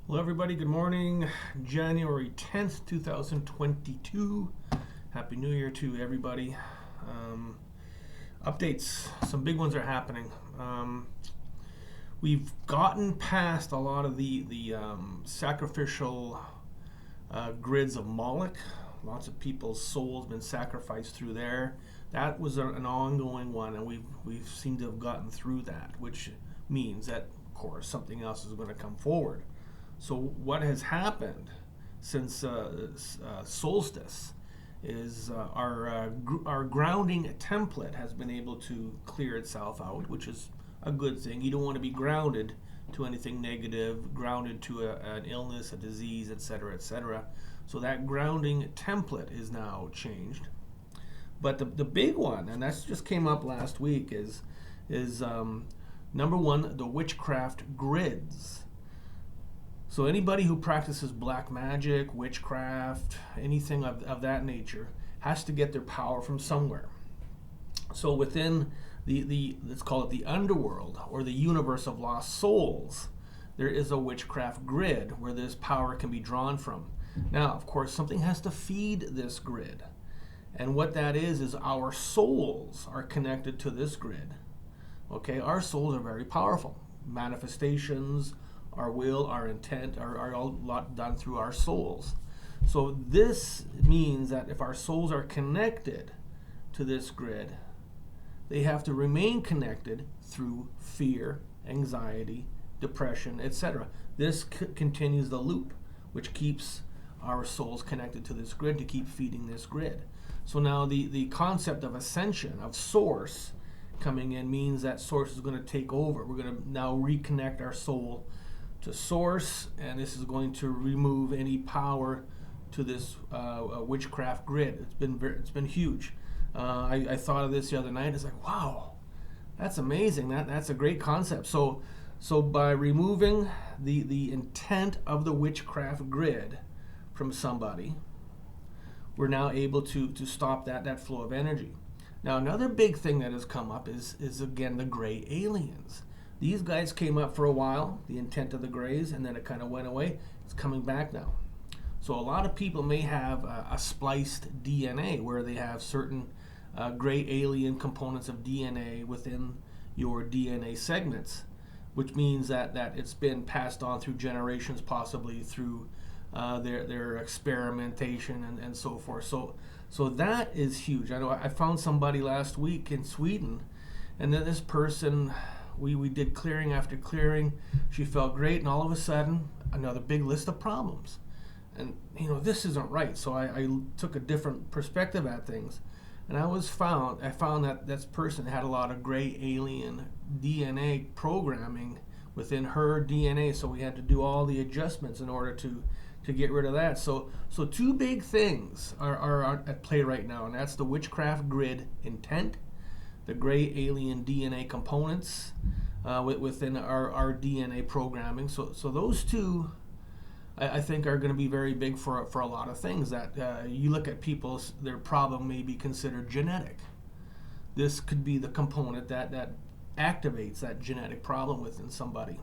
Hello everybody, good morning. January 10th, 2022. Happy New Year to everybody. Updates, some big ones are happening. We've gotten past a lot of the sacrificial grids of Moloch. Lots of people's souls been sacrificed through there. That was an ongoing one, and we've seemed to have gotten through that, which means that, of course, something else is going to come forward. So what has happened since solstice is our grounding template has been able to clear itself out, which is a good thing. You don't want to be grounded to anything negative, grounded to an illness, a disease, etc., etc. So that grounding template is now changed. But the big one, and that just came up last week, is number one, the witchcraft grids. So anybody who practices black magic, witchcraft, anything of that nature has to get their power from somewhere. So within the let's call it the underworld or the universe of lost souls, there is a witchcraft grid where this power can be drawn from. Now, of course, something has to feed this grid. And what that is our souls are connected to this grid. Okay, our souls are very powerful. Manifestations, our will, our intent are all a lot done through our souls. So this means that if our souls are connected to this grid, they have to remain connected through fear, anxiety, depression, etc. This continues the loop, which keeps our souls connected to this grid to keep feeding this grid. So now the concept of ascension, of source, coming in means that source is going to take over. We're going to now reconnect our soul to source, and this is going to remove any power to this witchcraft grid. It's been huge. I thought of this the other night. It's like, wow, that's amazing. That's a great concept. So by removing the intent of the witchcraft grid from somebody, we're now able to stop that flow of energy. Now, another big thing that has come up is again the gray aliens. These guys came up for a while, the intent of the grays, and then it kind of went away. It's coming back now. So a lot of people may have a spliced DNA where they have certain gray alien components of DNA within your DNA segments, which means that it's been passed on through generations, possibly through their experimentation and so forth. So that is huge. I know I found somebody last week in Sweden, and then this person, we did clearing after clearing. She felt great, and all of a sudden, another big list of problems. And this isn't right. So I took a different perspective at things, and I found that this person had a lot of gray alien DNA programming within her DNA. So we had to do all the adjustments in order to get rid of that. So two big things are at play right now, and that's the witchcraft grid intent, the gray alien DNA components within our DNA programming. So those two, I think, are going to be very big for a lot of things. That you look at people's, their problem may be considered genetic. This could be the component that activates that genetic problem within somebody.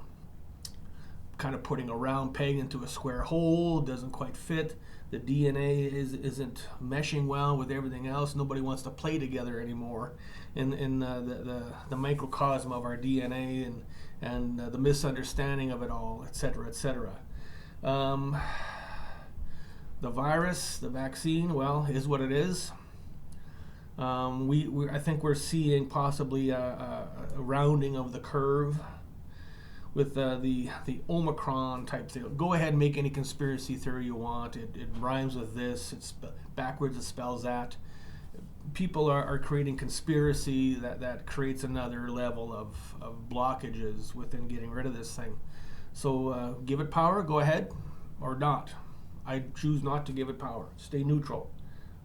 Kind of putting a round peg into a square hole, doesn't quite fit. The DNA isn't meshing well with everything else. Nobody wants to play together anymore in the microcosm of our DNA and the misunderstanding of it all, etc., etc. The virus, the vaccine, well, is what it is. I think we're seeing possibly a rounding of the curve with the Omicron type thing. Go ahead and make any conspiracy theory you want. It rhymes with this. It's backwards. It spells that. People are creating conspiracy that creates another level of blockages within getting rid of this thing. So give it power. Go ahead, or not. I choose not to give it power. Stay neutral.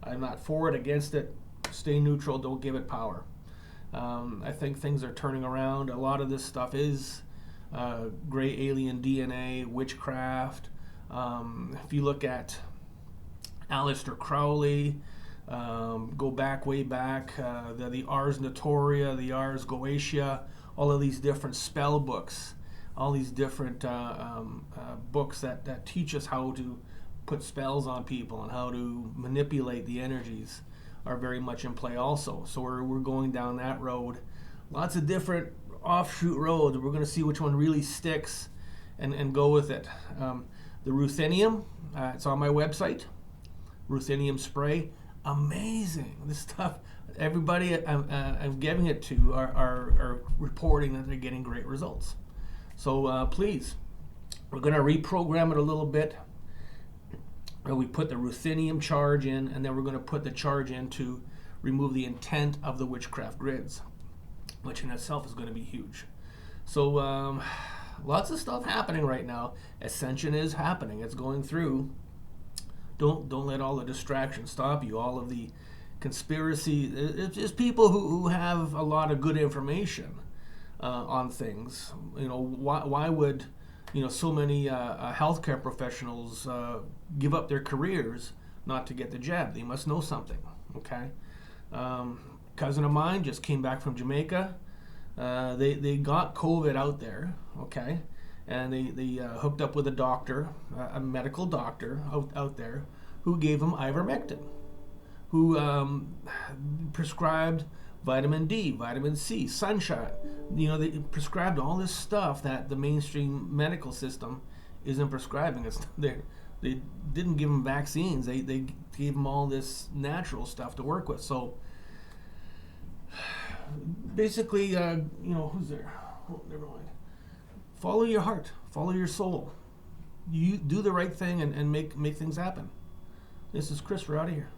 I'm not for it, against it. Stay neutral. Don't give it power. I think things are turning around. A lot of this stuff is gray alien DNA, witchcraft. If you look at Aleister Crowley, go back, way back, the Ars Notoria, the Ars Goetia, all of these different spell books. all these different books that teach us how to put spells on people and how to manipulate the energies are very much in play also. So we're going down that road. Lots of different offshoot roads. We're going to see which one really sticks and go with it. The Ruthenium, it's on my website. Ruthenium spray, amazing. This stuff, everybody I'm giving it to are reporting that they're getting great results. So please, we're going to reprogram it a little bit. We put the Ruthenium charge in, and then we're going to put the charge in to remove the intent of the witchcraft grids, which in itself is going to be huge. So lots of stuff happening right now. Ascension is happening. It's going through. Don't let all the distractions stop you. All of the conspiracy. It's just people who have a lot of good information on things. You know, why would so many healthcare professionals give up their careers not to get the jab? They must know something. Okay. Cousin of mine just came back from Jamaica. They got COVID out there, okay, and they hooked up with a doctor, a medical doctor out there, who gave him ivermectin, who prescribed vitamin D, vitamin C, sunshine. They prescribed all this stuff that the mainstream medical system isn't prescribing. They didn't give him vaccines. They gave him all this natural stuff to work with. So basically, who's there? Oh, never mind. Follow your heart. Follow your soul. You do the right thing and make things happen. This is Chris. We're out of here.